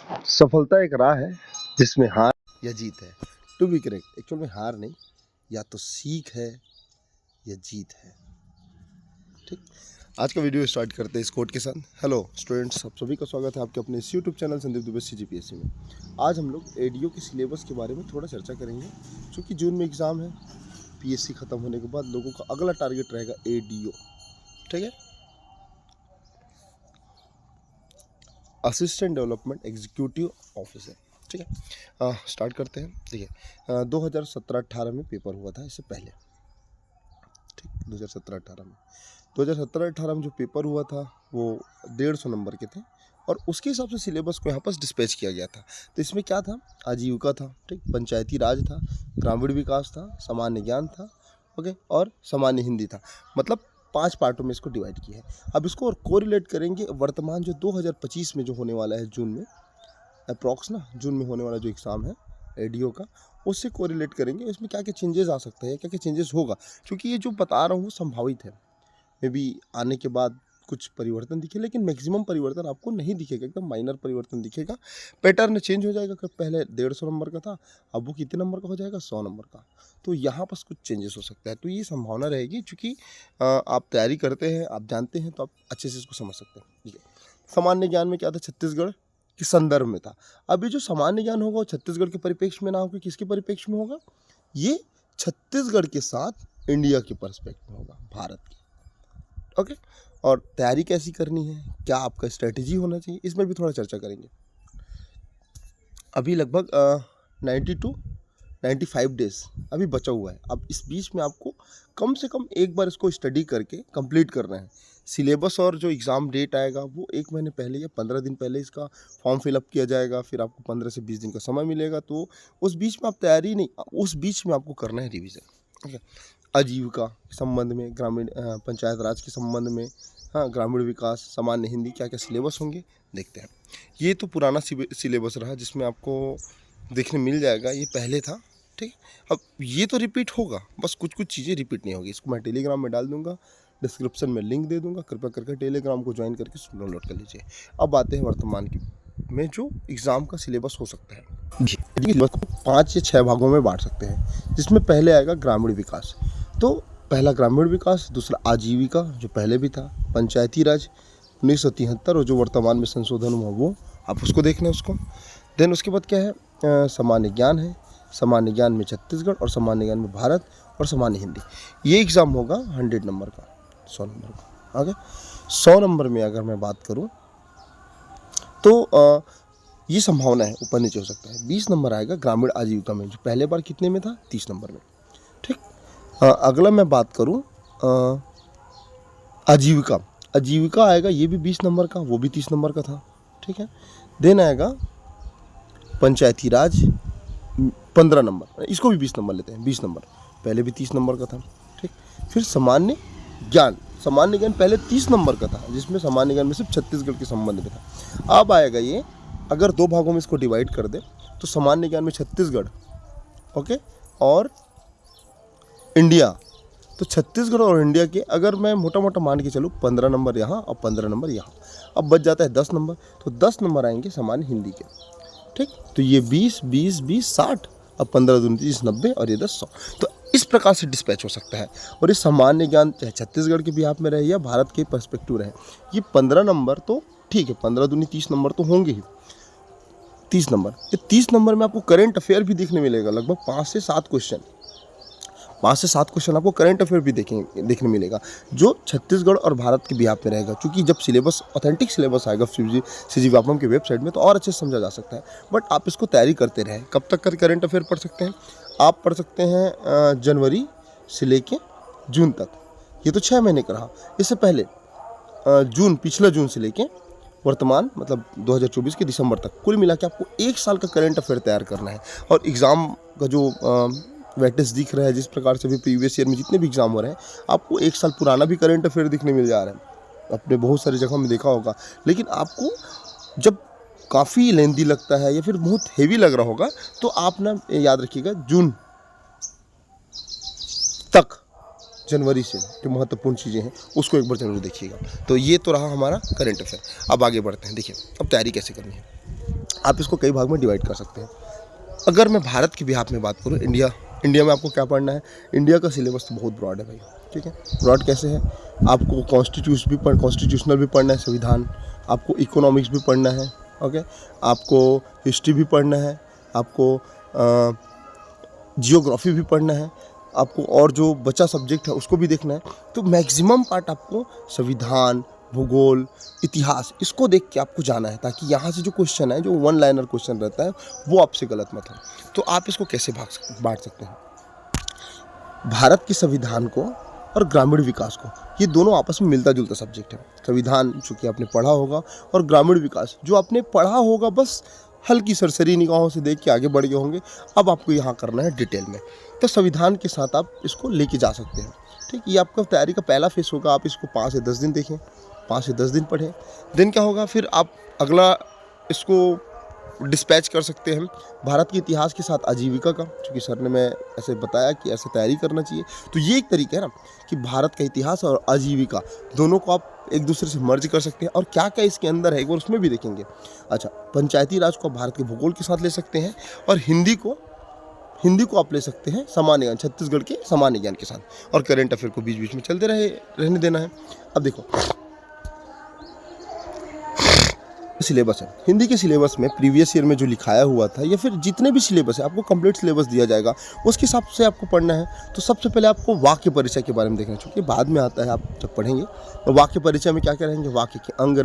सफलता एक राह है जिसमें हार या जीत है। टू बी करेक्ट, एक्चुअल में हार नहीं, या तो सीख है या जीत है। ठीक, आज का वीडियो स्टार्ट करते हैं इस कोट के साथ। हेलो स्टूडेंट्स, आप सभी का स्वागत है आपके अपने इस YouTube channel Sandeep Dubey CGPSC में। आज हम लोग एडीओ के सिलेबस के बारे में थोड़ा चर्चा करेंगे। क्योंकि जून में एग्ज़ाम है, PSC ख़त्म होने के बाद लोगों का अगला टारगेट रहेगा एडीओ। ठीक है, असिस्टेंट डेवलपमेंट एग्जीक्यूटिव ऑफिसर। ठीक है, स्टार्ट करते हैं। ठीक है, 2017-18 में पेपर हुआ था, इससे पहले। ठीक, 2017-18 में जो पेपर हुआ था वो 150 नंबर के थे और उसके हिसाब से सिलेबस को यहाँ पर डिस्पैच किया गया था। तो इसमें क्या था? आजीविका था, ठीक, पंचायती राज था, ग्रामीण विकास था, सामान्य ज्ञान था, ओके, और सामान्य हिंदी था। मतलब 5 पार्टों में इसको डिवाइड किया है। अब इसको और कोरिलेट करेंगे वर्तमान जो 2025 में जो होने वाला है, जून में अप्रॉक्स ना, जून में होने वाला जो एग्ज़ाम है एडीओ का, उससे कोरिलेट करेंगे। इसमें क्या क्या चेंजेस आ सकते हैं, क्या क्या चेंजेस होगा। क्योंकि ये जो बता रहा हूँ संभावित है, मे बी आने के बाद कुछ परिवर्तन दिखे, लेकिन मैक्सिमम परिवर्तन आपको नहीं दिखेगा, एकदम माइनर परिवर्तन दिखेगा। पैटर्न चेंज हो जाएगा। पहले 150 नंबर का था, अब वो कितने नंबर का हो जाएगा? 100 नंबर का। तो यहाँ पर कुछ चेंजेस हो सकता है। तो ये संभावना रहेगी, क्योंकि आप तैयारी करते हैं, आप जानते हैं, तो आप अच्छे से इसको समझ सकते हैं। ठीक है, सामान्य ज्ञान में क्या था? छत्तीसगढ़ के संदर्भ में था। अभी जो सामान्य ज्ञान होगा वो छत्तीसगढ़ के परिप्रेक्ष्य में ना होकर किसके परिप्रेक्ष्य में होगा? ये छत्तीसगढ़ के साथ इंडिया के पर्सपेक्टिव में होगा, भारत की। ओके, और तैयारी कैसी करनी है, क्या आपका स्ट्रेटेजी होना चाहिए, इसमें भी थोड़ा चर्चा करेंगे। अभी लगभग 90 to 95 डेज अभी बचा हुआ है। अब इस बीच में आपको कम से कम एक बार इसको स्टडी करके कंप्लीट करना है। सिलेबस और जो एग्ज़ाम डेट आएगा वो 1 महीने पहले या 15 दिन पहले इसका फॉर्म फिलअप किया जाएगा। फिर आपको 15 से 20 दिन का समय मिलेगा। तो उस बीच में आप तैयारी नहीं, उस बीच में आपको करना है रिविज़न। ठीक है, आजीविका के संबंध में, ग्रामीण पंचायत राज के संबंध में, हाँ, ग्रामीण विकास, सामान्य हिंदी, क्या क्या सिलेबस होंगे देखते हैं। ये तो पुराना सिलेबस रहा जिसमें आपको देखने मिल जाएगा, ये पहले था। ठीक, अब ये तो रिपीट होगा, बस कुछ कुछ चीज़ें रिपीट नहीं होगी। इसको मैं टेलीग्राम में डाल दूंगा, डिस्क्रिप्शन में लिंक दे दूंगा, कृपया करके टेलीग्राम को ज्वाइन करके डाउनलोड कर लीजिए। अब आते हैं वर्तमान की में जो एग्ज़ाम का सिलेबस हो सकता है। सिलेबस को 5 या 6 भागों में बांट सकते हैं, जिसमें पहले आएगा ग्रामीण विकास। तो पहला ग्रामीण विकास, दूसरा आजीविका जो पहले भी था, पंचायती राज 1973 और जो वर्तमान में संशोधन हुआ वो आप उसको देख लें उसको। देन उसके बाद क्या है? सामान्य ज्ञान है। सामान्य ज्ञान में छत्तीसगढ़ और सामान्य ज्ञान में भारत और सामान्य हिंदी। ये एग्ज़ाम होगा 100 नंबर का, 100 नंबर का। आगे 100 नंबर में अगर मैं बात करूँ तो ये संभावना है ऊपर नीचे हो सकता है। 20 नंबर आएगा ग्रामीण आजीविका में, जो पहले बार कितने में था? 30 नंबर में। ठीक, अगला मैं बात करूं आजीविका। आजीविका आएगा, ये भी 20 नंबर का, वो भी 30 नंबर का था। ठीक है, देन आएगा पंचायती राज 15 नंबर, इसको भी 20 नंबर लेते हैं, 20 नंबर, पहले भी 30 नंबर का था। ठीक, फिर सामान्य ज्ञान। सामान्य ज्ञान पहले 30 नंबर का था, जिसमें सामान्य ज्ञान में सिर्फ छत्तीसगढ़ के संबंध में था। अब आएगा ये, अगर 2 भागों में इसको डिवाइड कर दे तो सामान्य ज्ञान में छत्तीसगढ़, ओके, और इंडिया। तो छत्तीसगढ़ और इंडिया के अगर मैं मोटा मोटा मान के चलूँ 15 नंबर यहाँ और 15 नंबर यहाँ, अब बच जाता है 10 नंबर। तो 10 नंबर आएंगे सामान्य हिंदी के। ठीक, तो ये 20 20 20 60, अब 15 दूनी 30 90 और ये 10 100। तो इस प्रकार से डिस्पैच हो सकता है। और ये सामान्य ज्ञान चाहे छत्तीसगढ़ के बिहाफ में रहे या भारत के पर्सपेक्टिव रहे, ये 15 नंबर तो ठीक है, 15 दूनी 30 नंबर तो होंगे ही। 30 नंबर, ये 30 नंबर में आपको करेंट अफेयर भी देखने मिलेगा, लगभग 5 से 7 क्वेश्चन। 5 से 7 क्वेश्चन आपको करंट अफेयर भी देखने मिलेगा, जो छत्तीसगढ़ और भारत के बिहाफ में रहेगा। क्योंकि जब सिलेबस, ऑथेंटिक सिलेबस आएगा CGVAPAM के वेबसाइट में, तो और अच्छे से समझा जा सकता है। बट आप इसको तैयारी करते रहें। कब तक का करंट अफेयर पढ़ सकते हैं? आप पढ़ सकते हैं जनवरी से लेके जून तक, ये तो 6 महीने का रहा। इससे पहले जून, पिछला जून से लेके वर्तमान, मतलब 2024 के दिसंबर तक, कुल मिला के आपको 1 साल का करंट अफेयर तैयार करना है। और एग्ज़ाम का जो वेटेज दिख रहा है, जिस प्रकार से भी प्रीवियस ईयर में जितने भी एग्जाम हो रहे हैं, आपको 1 साल पुराना भी करंट अफेयर दिखने मिल जा रहा है। आपने बहुत सारी जगह में देखा होगा। लेकिन आपको जब काफ़ी लेंदी लगता है या फिर बहुत हेवी लग रहा होगा, तो आप ना याद रखिएगा, जून तक, जनवरी से जो महत्वपूर्ण चीज़ें हैं उसको एक बार जरूर देखिएगा। तो ये तो रहा हमारा करंट अफेयर। अब आगे बढ़ते हैं। देखिए अब तैयारी कैसे करनी है। आप इसको कई भाग में डिवाइड कर सकते हैं। अगर मैं भारत के बिहाफ में बात करूँ, इंडिया में आपको क्या पढ़ना है, इंडिया का सिलेबस तो बहुत ब्रॉड है भाई, ठीक है। ब्रॉड कैसे है, आपको कॉन्स्टिट्यूशनल भी पढ़ना है, संविधान, आपको इकोनॉमिक्स भी पढ़ना है, ओके, आपको हिस्ट्री भी पढ़ना है, आपको जियोग्राफी भी पढ़ना है, आपको और जो बचा सब्जेक्ट है उसको भी देखना है। तो मैक्सिमम पार्ट आपको संविधान, भूगोल, इतिहास, इसको देख के आपको जाना है, ताकि यहाँ से जो क्वेश्चन है, जो वन लाइनर क्वेश्चन रहता है, वो आपसे गलत मत हो। तो आप इसको कैसे बांट सकते हैं, भारत के संविधान को और ग्रामीण विकास को, ये दोनों आपस में मिलता जुलता सब्जेक्ट है। संविधान जो कि आपने पढ़ा होगा, और ग्रामीण विकास जो आपने पढ़ा होगा, बस हल्की सरसरी निगाहों से देख के आगे बढ़ गए होंगे। अब आपको यहाँ करना है डिटेल में। तो संविधान के साथ आप इसको लेके जा सकते हैं, ठीक। ये आपका तैयारी का पहला फेस होगा। आप इसको 5 से 10 दिन देखें, 5 से 10 दिन पढ़ें। दिन क्या होगा, फिर आप अगला इसको डिस्पैच कर सकते हैं भारत के इतिहास के साथ आजीविका का, क्योंकि सर ने मैं ऐसे बताया कि ऐसे तैयारी करना चाहिए। तो ये एक तरीका है ना कि भारत का इतिहास और आजीविका दोनों को आप एक दूसरे से मर्ज कर सकते हैं, और क्या क्या इसके अंदर है एक बार उसमें भी देखेंगे। अच्छा, पंचायती राज को आप भारत के भूगोल के साथ ले सकते हैं, और हिंदी को आप ले सकते हैं सामान्य ज्ञान, छत्तीसगढ़ के सामान्य ज्ञान के साथ, और करेंट अफेयर को बीच बीच में चलते रहने देना है। अब देखो सिलेबस है, हिंदी के सिलेबस में प्रीवियस ईयर में जो लिखाया हुआ था, या फिर जितने भी सिलेबस है, आपको कंप्लीट सिलेबस दिया जाएगा, उसके हिसाब से आपको पढ़ना है। तो सबसे पहले आपको वाक्य परिचय के बारे में देखना चाहिए, बाद में आता है, आप जब पढ़ेंगे तो वाक्य परिचय में क्या क्या रहेंगे, वाक्य के अंग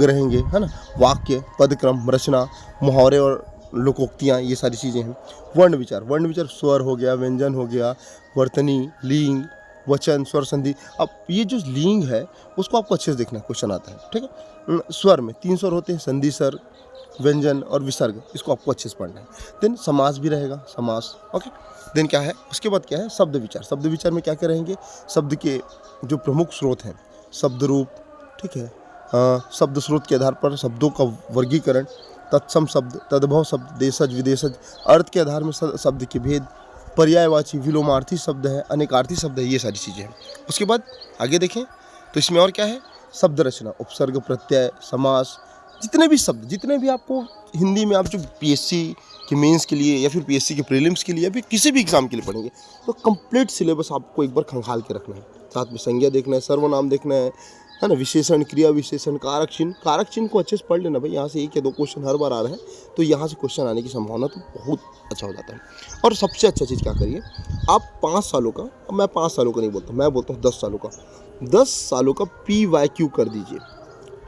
रहेंगे, है ना, वाक्य, पदक्रम, रचना, मुहावरे और लोकोक्तियाँ, ये सारी चीज़ें हैं। वर्ण विचार स्वर हो गया, व्यंजन हो गया, वर्तनी, लिंग, वचन, स्वर संधि। अब ये जो लिंग है उसको आपको अच्छे से देखना है, क्वेश्चन आता है, ठीक है। स्वर में 3 स्वर होते हैं, संधि, स्वर, व्यंजन और विसर्ग, इसको आपको अच्छे से पढ़ना है। देन समास भी रहेगा, समास, ओके। देन क्या है, उसके बाद क्या है, शब्द विचार में क्या क्या रहेंगे, शब्द के जो प्रमुख स्रोत हैं, शब्द रूप, ठीक है, शब्द स्रोत के आधार पर शब्दों का वर्गीकरण, तत्सम शब्द, तद्भव शब्द, देशज विदेशज, अर्थ के आधार में शब्द के भेद, पर्यायवाची, विलोमार्थी शब्द है, अनेकार्थी शब्द है, ये सारी चीज़ें हैं। उसके बाद आगे देखें तो इसमें और क्या है, शब्द रचना, उपसर्ग, प्रत्यय, समास, जितने भी आपको हिंदी में आप जो पीएससी के मेंस के लिए या फिर पीएससी के प्रीलिम्स के लिए या फिर किसी भी एग्जाम के लिए पढ़ेंगे, तो कंप्लीट सिलेबस आपको एक बार खंगाल के रखना है। साथ में संज्ञा देखना है, सर्वनाम देखना है ना, विशेषण, क्रिया विशेषण, कारक चिन्ह को अच्छे से पढ़ लेना भाई। यहाँ से 1 या 2 क्वेश्चन हर बार आ रहे हैं, तो यहाँ से क्वेश्चन आने की संभावना तो बहुत अच्छा हो जाता है। और सबसे अच्छा चीज़ क्या करिए, आप 5 सालों का, अब मैं 5 सालों का नहीं बोलता, मैं बोलता हूँ 10 सालों का, 10 सालों का PYQ कर दीजिए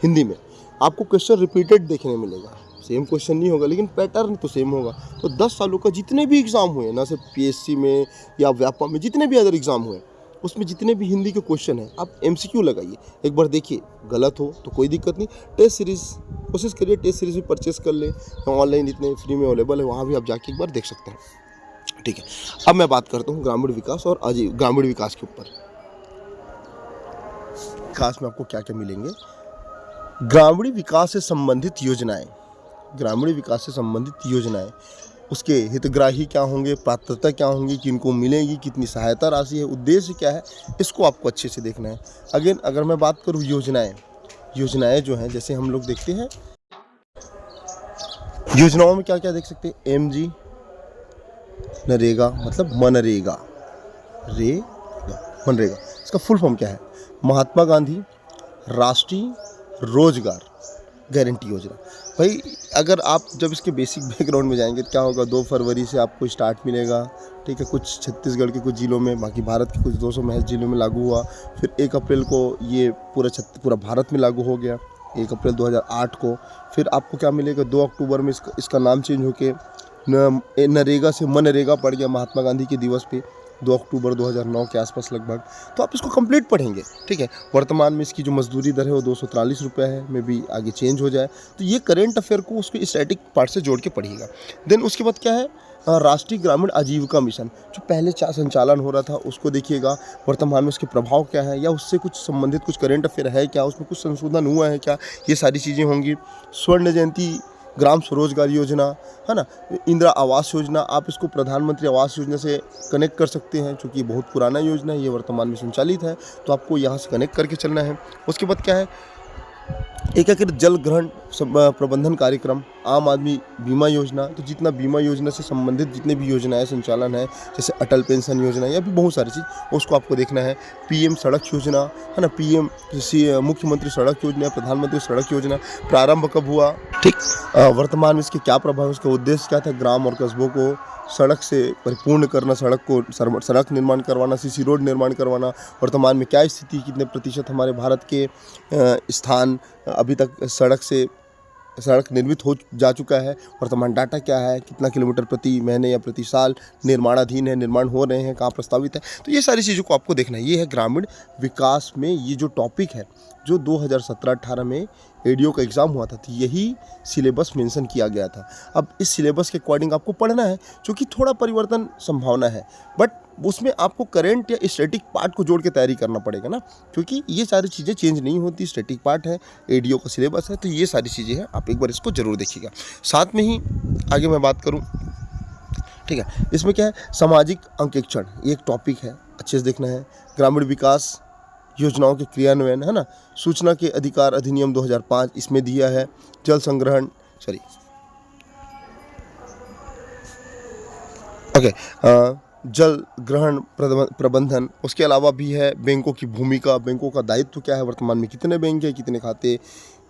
हिंदी में। आपको क्वेश्चन रिपीटेड देखने मिलेगा, सेम क्वेश्चन नहीं होगा लेकिन पैटर्न तो सेम होगा। तो 10 सालों का जितने भी एग्ज़ाम हुए, ना सिर्फ PSC में या व्यापम में, जितने भी अदर एग्ज़ाम हुए, उसमें जितने भी हिंदी के क्वेश्चन हैं, आप MCQ लगाइए, एक बार देखिए, गलत हो तो कोई दिक्कत नहीं, टेस्ट सीरीज़ कोशिश करिए, टेस्ट सीरीज़ भी परचेस कर लें, ऑनलाइन इतने फ्री में अवेलेबल है, वहाँ भी आप जाके एक बार देख सकते हैं, ठीक है। अब मैं बात करता हूँ ग्रामीण विकास और ग्रामीण विकास के ऊपर। विकास में आपको क्या क्या मिलेंगे, ग्रामीण विकास से संबंधित योजनाएं, उसके हितग्राही क्या होंगे, पात्रता क्या होंगी, किनको मिलेगी, कितनी सहायता राशि है, उद्देश्य क्या है, इसको आपको अच्छे से देखना है। अगेन अगर मैं बात करूँ योजनाएं जो हैं, जैसे हम लोग देखते हैं योजनाओं में क्या क्या देख सकते हैं, MG, नरेगा, मतलब मनरेगा, मनरेगा, इसका फुल फॉर्म क्या है, महात्मा गांधी राष्ट्रीय रोजगार गारंटी योजना। भाई अगर आप जब इसके बेसिक बैकग्राउंड में जाएंगे तो क्या होगा, 2 फरवरी से आपको स्टार्ट मिलेगा, ठीक है, कुछ छत्तीसगढ़ के कुछ ज़िलों में, बाकी भारत के कुछ 200 महज ज़िलों में लागू हुआ। फिर 1 अप्रैल को ये पूरा भारत में लागू हो गया, 1 अप्रैल 2008 को। फिर आपको क्या मिलेगा, 2 अक्टूबर में इसका नाम चेंज होके नरेगा से मनरेगा पड़ गया, महात्मा गांधी के दिवस पे 2 अक्टूबर 2009 के आसपास लगभग। तो आप इसको कंप्लीट पढ़ेंगे, ठीक है। वर्तमान में इसकी जो मजदूरी दर है वो 243 रुपये है, में भी आगे चेंज हो जाए। तो ये करेंट अफेयर को उसके स्टैटिक पार्ट से जोड़ के पढ़िएगा। देन उसके बाद क्या है, राष्ट्रीय ग्रामीण आजीविका मिशन, जो पहले संचालन हो रहा था उसको देखिएगा, वर्तमान में उसके प्रभाव क्या है, या उससे कुछ संबंधित कुछ करेंट अफेयर है क्या, उसमें कुछ संशोधन हुआ है क्या, ये सारी चीज़ें होंगी। स्वर्ण जयंती ग्राम स्वरोजगार योजना, है ना, इंदिरा आवास योजना, आप इसको प्रधानमंत्री आवास योजना से कनेक्ट कर सकते हैं, क्योंकि बहुत पुराना योजना है, ये वर्तमान में संचालित है, तो आपको यहाँ से कनेक्ट करके चलना है। उसके बाद क्या है, एकीकृत जल ग्रहण प्रबंधन कार्यक्रम, आम आदमी बीमा योजना, तो जितना बीमा योजना से संबंधित जितने भी योजनाएं संचालन है, जैसे अटल पेंशन योजना या भी बहुत सारी चीज़, उसको आपको देखना है। पीएम सड़क योजना है ना, पीएम मुख्यमंत्री सड़क योजना, प्रधानमंत्री सड़क योजना प्रारंभ कब हुआ, ठीक, वर्तमान में इसके क्या प्रभाव, इसका उद्देश्य क्या था, ग्राम और कस्बों को सड़क से परिपूर्ण करना, सड़क निर्माण करवाना, सीसी रोड निर्माण करवाना, वर्तमान में क्या स्थिति, कितने प्रतिशत हमारे भारत के स्थान अभी तक सड़क निर्मित हो जा चुका है, वर्तमान डाटा क्या है, कितना किलोमीटर प्रति महीने या प्रति साल निर्माणाधीन है, निर्माण हो रहे हैं, कहाँ प्रस्तावित है। तो ये सारी चीज़ों को आपको देखना है। ये है ग्रामीण विकास में ये जो टॉपिक है, जो 2017-18 में एडीओ का एग्ज़ाम हुआ था, तो यही सिलेबस मेंशन किया गया था। अब इस सिलेबस के अकॉर्डिंग आपको पढ़ना है, क्योंकि थोड़ा परिवर्तन संभावना है, बट उसमें आपको करंट या स्टैटिक पार्ट को जोड़ के तैयारी करना पड़ेगा ना, क्योंकि ये सारी चीज़ें चेंज नहीं होती। स्टैटिक पार्ट है, एडीओ का सिलेबस है, तो ये सारी चीज़ें हैं, आप एक बार इसको ज़रूर देखिएगा। साथ में ही आगे मैं बात करूँ, ठीक है, इसमें क्या है, सामाजिक अंकेक्षण, ये एक टॉपिक है, अच्छे से देखना है। ग्रामीण विकास योजनाओं के क्रियान्वयन, है ना, सूचना के अधिकार अधिनियम 2005 इसमें दिया है। जल संग्रहण, जल ग्रहण प्रबंधन, उसके अलावा भी है बैंकों की भूमिका, बैंकों का दायित्व क्या है, वर्तमान में कितने बैंक हैं, कितने खाते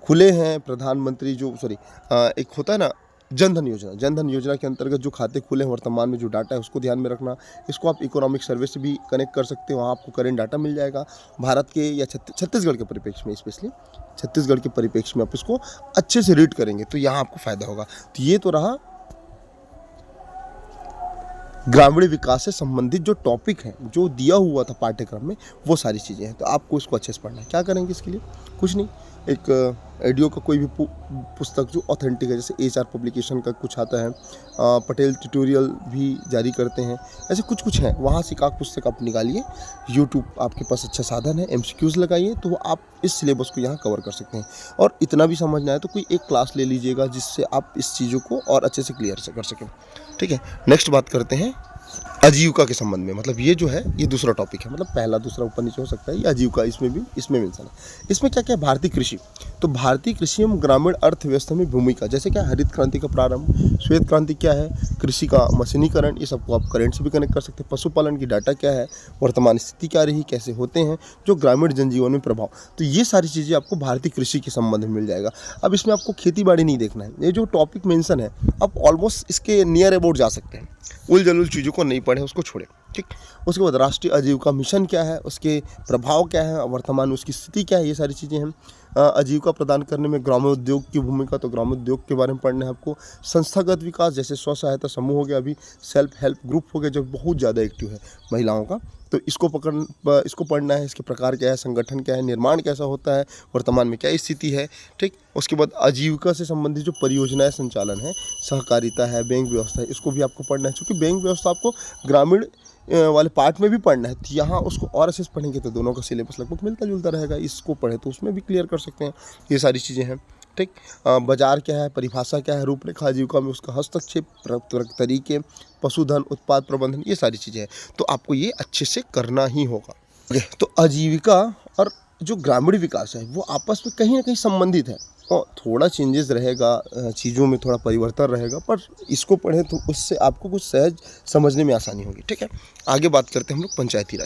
खुले हैं, प्रधानमंत्री एक होता है ना जनधन योजना के अंतर्गत जो खाते खुले हैं, वर्तमान में जो डाटा है उसको ध्यान में रखना। इसको आप इकोनॉमिक सर्वे से भी कनेक्ट कर सकते हो, वहाँ आपको करेंट डाटा मिल जाएगा भारत के या छत्तीसगढ़ के परिप्रेक्ष्य में, स्पेशली छत्तीसगढ़ के परिप्रेक्ष्य में आप इसको अच्छे से रीड करेंगे तो यहाँ आपको फायदा होगा। तो ये तो रहा ग्रामीण विकास से संबंधित जो टॉपिक है, जो दिया हुआ था पाठ्यक्रम में, वो सारी चीज़ें हैं। तो आपको इसको अच्छे से पढ़ना है। क्या करेंगे इसके लिए, कुछ नहीं, एक एडीओ का कोई भी पुस्तक जो ऑथेंटिक है, जैसे एचआर पब्लिकेशन का कुछ आता है, पटेल ट्यूटोरियल भी जारी करते हैं, ऐसे कुछ हैं, वहाँ से एक पुस्तक आप निकालिए। यूट्यूब आपके पास अच्छा साधन है, एमसीक्यूज़ लगाइए, तो आप इस सिलेबस को यहाँ कवर कर सकते हैं। और इतना भी समझना है तो कोई एक क्लास ले लीजिएगा, जिससे आप इस चीज़ों को और अच्छे से क्लियर कर सकें। ठीक है, नेक्स्ट बात करते हैं आजीविका के संबंध में। मतलब ये जो है, ये दूसरा टॉपिक है, मतलब पहला दूसरा ऊपर नीचे हो सकता है, ये आजीविका इसमें मेंशन है। इसमें क्या क्या है, भारतीय कृषि, तो भारतीय कृषि एवं ग्रामीण अर्थव्यवस्था में भूमिका, जैसे क्या हरित क्रांति का प्रारंभ, श्वेत क्रांति क्या है, कृषि का मशीनीकरण, ये सबको आप करंट से भी कनेक्ट कर सकते हैं। पशुपालन की डाटा क्या है, वर्तमान स्थिति क्या रही, कैसे होते हैं, जो ग्रामीण जनजीवन में प्रभाव, तो ये सारी चीज़ें आपको भारतीय कृषि के संबंध में मिल जाएगा। अब इसमें आपको खेती बाड़ी नहीं देखना है, ये जो टॉपिक मेंशन है आप ऑलमोस्ट इसके नियर अबाउट जा सकते हैं, उल चीज़ों को नहीं पढ़े, उसको छोड़े, ठीक। उसके बाद राष्ट्रीय आजीविका मिशन क्या है, उसके प्रभाव क्या है, वर्तमान उसकी स्थिति क्या है, ये सारी चीज़ें हैं। आजीविका प्रदान करने में ग्राम्य उद्योग की भूमिका, तो ग्राम्य उद्योग के बारे में पढ़ना है आपको। संस्थागत विकास, जैसे स्व सहायता समूह हो गया, अभी सेल्फ हेल्प ग्रुप हो गया, जो बहुत ज़्यादा एक्टिव है महिलाओं का, तो इसको पढ़ना है। इसके प्रकार क्या है, संगठन क्या है, निर्माण कैसा होता है, वर्तमान में क्या स्थिति है, ठीक। उसके बाद आजीविका से संबंधित जो परियोजनाएं संचालन है, सहकारिता है, बैंक व्यवस्था है, इसको भी आपको पढ़ना है, क्योंकि बैंक व्यवस्था आपको ग्रामीण वाले पार्ट में भी पढ़ना है। तो यहाँ उसको और अच्छे से पढ़ेंगे तो दोनों का सिलेबस लगभग मिलता जुलता रहेगा, इसको पढ़े तो उसमें भी क्लियर कर सकते हैं। ये सारी चीज़ें हैं, ठीक। बाजार क्या है, परिभाषा क्या है, रूपरेखा आजीविका में उसका हस्तक्षेप, तरीके, पशुधन उत्पाद प्रबंधन, ये सारी चीज़ें हैं, तो आपको ये अच्छे से करना ही होगा। तो आजीविका और जो ग्रामीण विकास है वो आपस में कहीं ना कहीं संबंधित है, और थोड़ा चेंजेस रहेगा, चीज़ों में थोड़ा परिवर्तन रहेगा, पर इसको पढ़ें तो उससे आपको कुछ सहज समझने में आसानी होगी, ठीक है। आगे बात करते हैं हम लोग पंचायती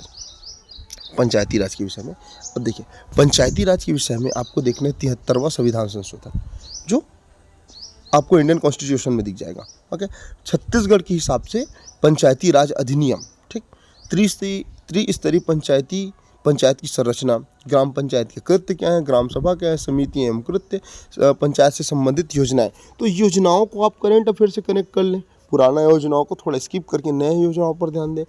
राज के विषय में। अब देखिए, पंचायती राज के विषय में आपको देखना है 73वां संविधान संशोधन, जो आपको इंडियन कॉन्स्टिट्यूशन में दिख जाएगा, ओके। छत्तीसगढ़ के हिसाब से पंचायती राज अधिनियम, ठीक। त्रिस्तरीय पंचायत की संरचना, ग्राम पंचायत के कृत्य क्या है, ग्राम सभा क्या है, समिति एवं कृत्य, पंचायत से संबंधित योजनाएं, तो योजनाओं को आप करंट अफेयर से कनेक्ट कर लें, पुराना योजनाओं को थोड़ा स्किप करके नए योजनाओं पर ध्यान दें।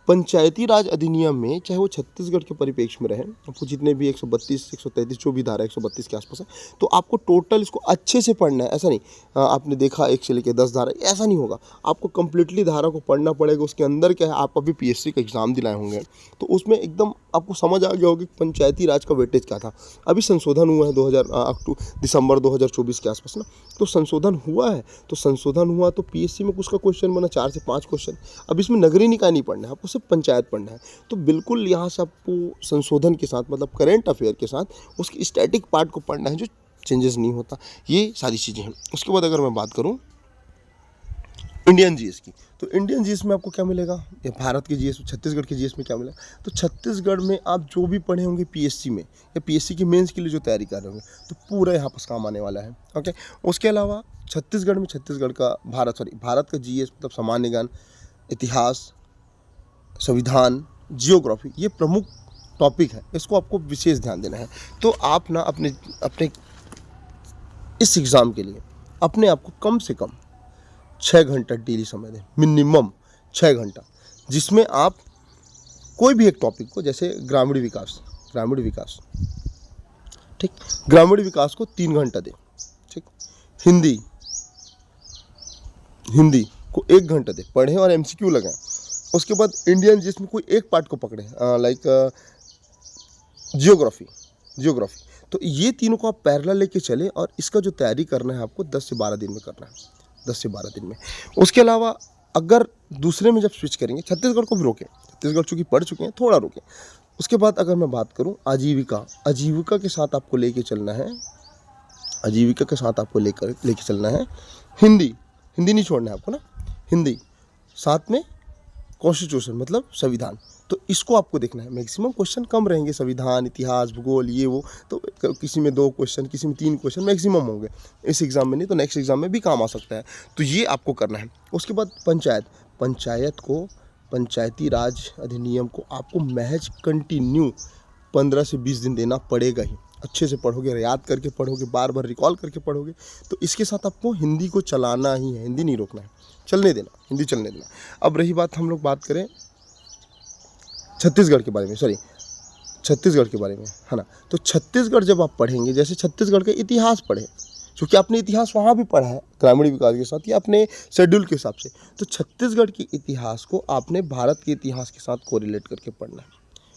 पंचायती राज अधिनियम में, चाहे वो छत्तीसगढ़ के परिप्रेक्ष्य में रहे, आपको जितने भी 132, 133 जो भी धारा 132 के आसपास है, तो आपको टोटल इसको अच्छे से पढ़ना है। ऐसा नहीं आपने देखा 1 से लेकर 10 धारा, ऐसा नहीं होगा, आपको कंप्लीटली धारा को पढ़ना पड़ेगा। उसके अंदर क्या है, आप अभी पीएससी का एग्जाम दिलाए होंगे, तो उसमें एकदम आपको समझ आ गया होगा कि पंचायती राज का वेटेज क्या था। अभी संशोधन हुआ है दिसंबर 2024 के आसपास ना, तो संशोधन हुआ है, तो संशोधन हुआ तो पीएससी में उसका क्वेश्चन बना 4 से 5 क्वेश्चन। अब इसमें नगरीय निकाय नहीं पढ़ना है, आपको सिर्फ पंचायत पढ़ना है। तो बिल्कुल यहाँ से आपको संशोधन के साथ, मतलब करेंट अफेयर के साथ उसकी स्टैटिक पार्ट को पढ़ना है, जो चेंजेस नहीं होता, ये सारी चीज़ें हैं। उसके बाद अगर मैं बात करूँ इंडियन जीएस की, तो इंडियन जीएस में आपको क्या मिलेगा, या भारत के जीएस, छत्तीसगढ़ के जीएस में क्या मिलेगा, तो छत्तीसगढ़ में आप जो भी पढ़े होंगे पीएससी में या पीएससी की मेंस के लिए जो तैयारी कर रहे होंगे, तो पूरा यहाँ पर काम आने वाला है। ओके, उसके अलावा छत्तीसगढ़ में छत्तीसगढ़ का भारत का जीएस मतलब सामान्य ज्ञान, इतिहास, संविधान, जियोग्राफी, ये प्रमुख टॉपिक है, इसको आपको विशेष ध्यान देना है। तो आप ना अपने इस एग्ज़ाम के लिए अपने आप को कम से कम 6 घंटा डेली समय दें, मिनिमम 6 घंटा, जिसमें आप कोई भी एक टॉपिक को, जैसे ग्रामीण विकास, ठीक, ग्रामीण विकास को 3 घंटा दें, ठीक, हिंदी को 1 घंटा दें, पढ़ें और एमसीक्यू लगाएं। उसके बाद इंडियन जिसमें कोई एक पार्ट को पकड़ें, लाइक जियोग्राफी, तो ये तीनों को आप पैरेलल लेके चलें और इसका जो तैयारी करना है आपको 10 से 12 दिन में करना है, 10 से 12 दिन में। उसके अलावा अगर दूसरे में जब स्विच करेंगे, छत्तीसगढ़ को भी रोकें, छत्तीसगढ़ चूँकि पढ़ चुके हैं, थोड़ा रोकें। उसके बाद अगर मैं बात करूँ आजीविका के साथ आपको लेके चलना है, लेके चलना है हिंदी नहीं छोड़ना है आपको ना, हिंदी साथ में कॉन्स्टिट्यूशन मतलब संविधान, तो इसको आपको देखना है। मैक्सिमम क्वेश्चन कम रहेंगे, संविधान, इतिहास, भूगोल, ये वो, तो किसी में 2 क्वेश्चन, किसी में 3 क्वेश्चन मैक्सिमम होंगे, इस एग्ज़ाम में नहीं तो नेक्स्ट एग्ज़ाम में भी काम आ सकता है, तो ये आपको करना है। उसके बाद पंचायती राज अधिनियम को आपको महज कंटिन्यू 15 से 20 दिन देना पड़ेगा ही। अच्छे से पढ़ोगे, याद करके पढ़ोगे, बार बार रिकॉल करके पढ़ोगे, तो इसके साथ आपको हिंदी को चलाना ही है, हिंदी नहीं रोकना है, चलने देना, हिंदी चलने देना। अब रही बात, हम लोग बात करें छत्तीसगढ़ के बारे में, है ना, तो छत्तीसगढ़ जब आप पढ़ेंगे, जैसे छत्तीसगढ़ का इतिहास पढ़ें, क्योंकि आपने इतिहास वहाँ भी पढ़ा है ग्रामीण विकास के साथ या अपने शेड्यूल के हिसाब से, तो छत्तीसगढ़ के इतिहास को आपने भारत के इतिहास के साथ कोरिलेट करके पढ़ना है,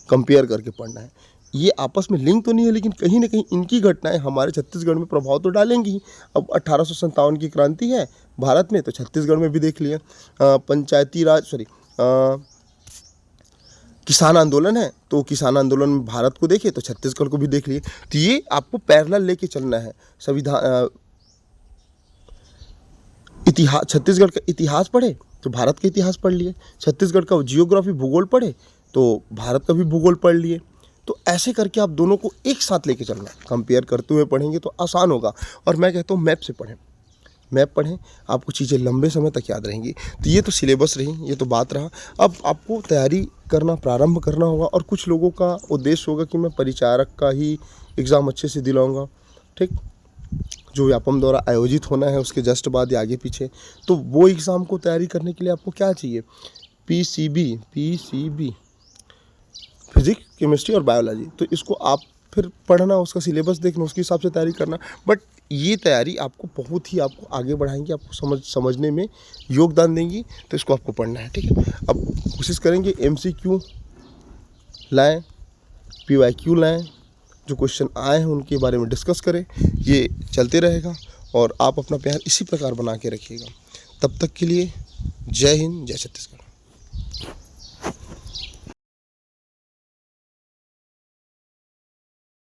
कंपेयर करके पढ़ना है। ये आपस में लिंक तो नहीं है, लेकिन कहीं ना कहीं इनकी घटनाएं हमारे छत्तीसगढ़ में प्रभाव तो डालेंगी ही। अब 1857 की क्रांति है भारत में, तो छत्तीसगढ़ में भी देख लिया, किसान आंदोलन है, तो किसान आंदोलन में भारत को देखे तो छत्तीसगढ़ को भी देख लिए। तो ये आपको पैरेलल लेके चलना है। संविधान, इतिहास, छत्तीसगढ़ का इतिहास पढ़े तो भारत का इतिहास पढ़ लिए, छत्तीसगढ़ का जियोग्राफी भूगोल पढ़े तो भारत का भी भूगोल पढ़ लिए। तो ऐसे करके आप दोनों को एक साथ लेके चलना, कंपेयर करते हुए पढ़ेंगे तो आसान होगा। और मैं कहता हूँ मैप से पढ़ें, आपको चीज़ें लंबे समय तक याद रहेंगी। तो ये तो सिलेबस रही, ये तो बात रहा। अब आपको तैयारी करना प्रारंभ करना होगा, और कुछ लोगों का उद्देश्य होगा कि मैं परिचारक का ही एग्ज़ाम अच्छे से दिलाऊंगा, ठीक, जो व्यापम द्वारा आयोजित होना है उसके जस्ट बाद या आगे पीछे। तो वो एग्ज़ाम को तैयारी करने के लिए आपको क्या चाहिए, पीसीबी, फिजिक्स, केमिस्ट्री और बायोलॉजी। तो इसको आप फिर पढ़ना, उसका सिलेबस देखना, उसके हिसाब से तैयारी करना। बट ये तैयारी आपको बहुत ही आपको आगे बढ़ाएंगी, आपको समझने में योगदान देंगी, तो इसको आपको पढ़ना है, ठीक है। अब कोशिश करेंगे MCQ लाएं, PYQ लाएं, जो क्वेश्चन आए हैं उनके बारे में डिस्कस करें। ये चलते रहेगा और आप अपना प्यार इसी प्रकार बना के रखिएगा। तब तक के लिए जय हिंद, जय छत्तीसगढ़।